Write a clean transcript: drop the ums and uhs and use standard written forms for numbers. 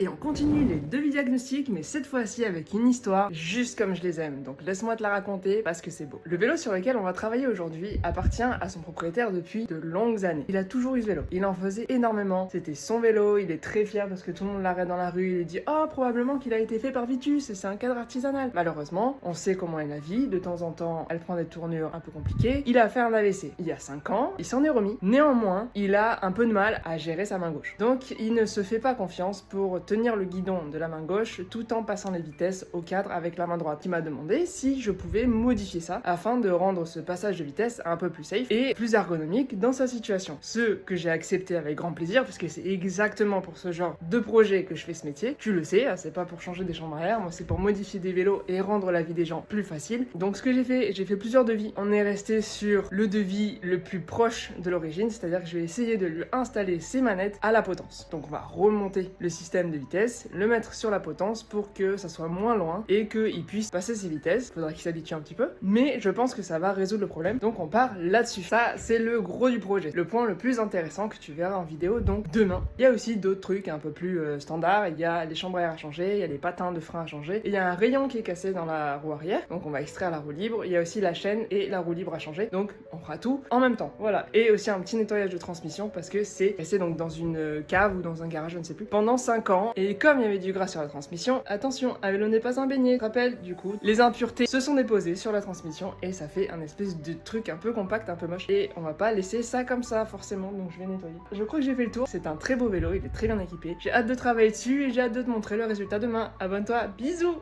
Et on continue les devis diagnostiques, mais cette fois-ci avec une histoire juste comme je les aime. Donc laisse-moi te la raconter parce que c'est beau. Le vélo sur lequel on va travailler aujourd'hui appartient à son propriétaire depuis de longues années. Il a toujours eu ce vélo. Il en faisait énormément. C'était son vélo, il est très fier parce que tout le monde l'arrête dans la rue. Il dit « Oh, probablement qu'il a été fait par Vitus et c'est un cadre artisanal. » Malheureusement, on sait comment est la vie. De temps en temps, elle prend des tournures un peu compliquées. Il a fait un AVC. Il y a 5 ans, il s'en est remis. Néanmoins, il a un peu de mal à gérer sa main gauche. Donc, il ne se fait pas confiance pour tenir le guidon de la main gauche tout en passant les vitesses au cadre avec la main droite. Il m'a demandé si je pouvais modifier ça afin de rendre ce passage de vitesse un peu plus safe et plus ergonomique dans sa situation. Ce que j'ai accepté avec grand plaisir parce que c'est exactement pour ce genre de projet que je fais ce métier. Tu le sais, c'est pas pour changer des chambres à air, moi c'est pour modifier des vélos et rendre la vie des gens plus facile. Donc ce que j'ai fait plusieurs devis. On est resté sur le devis le plus proche de l'origine, c'est-à-dire que je vais essayer de lui installer ses manettes à la potence. Donc on va remonter le système de vitesse, le mettre sur la potence pour que ça soit moins loin et qu'il puisse passer ses vitesses. Faudra qu'il s'habitue un petit peu, mais je pense que ça va résoudre le problème. Donc on part là-dessus. Ça, c'est le gros du projet. Le point le plus intéressant que tu verras en vidéo, donc demain. Il y a aussi d'autres trucs un peu plus standards. Il y a les chambres à air à changer, il y a les patins de frein à changer, et il y a un rayon qui est cassé dans la roue arrière, donc on va extraire la roue libre. Il y a aussi la chaîne et la roue libre à changer, donc on fera tout en même temps. Voilà. Et aussi un petit nettoyage de transmission parce que c'est cassé donc dans une cave ou dans un garage, je ne sais plus, pendant 5 ans. Et comme il y avait du gras sur la transmission, attention, un vélo n'est pas un beignet. Rappelle, du coup, les impuretés se sont déposées sur la transmission et ça fait un espèce de truc un peu compact, un peu moche. Et on va pas laisser ça comme ça, forcément, donc je vais nettoyer. Je crois que j'ai fait le tour. C'est un très beau vélo, il est très bien équipé. J'ai hâte de travailler dessus et j'ai hâte de te montrer le résultat demain. Abonne-toi, bisous!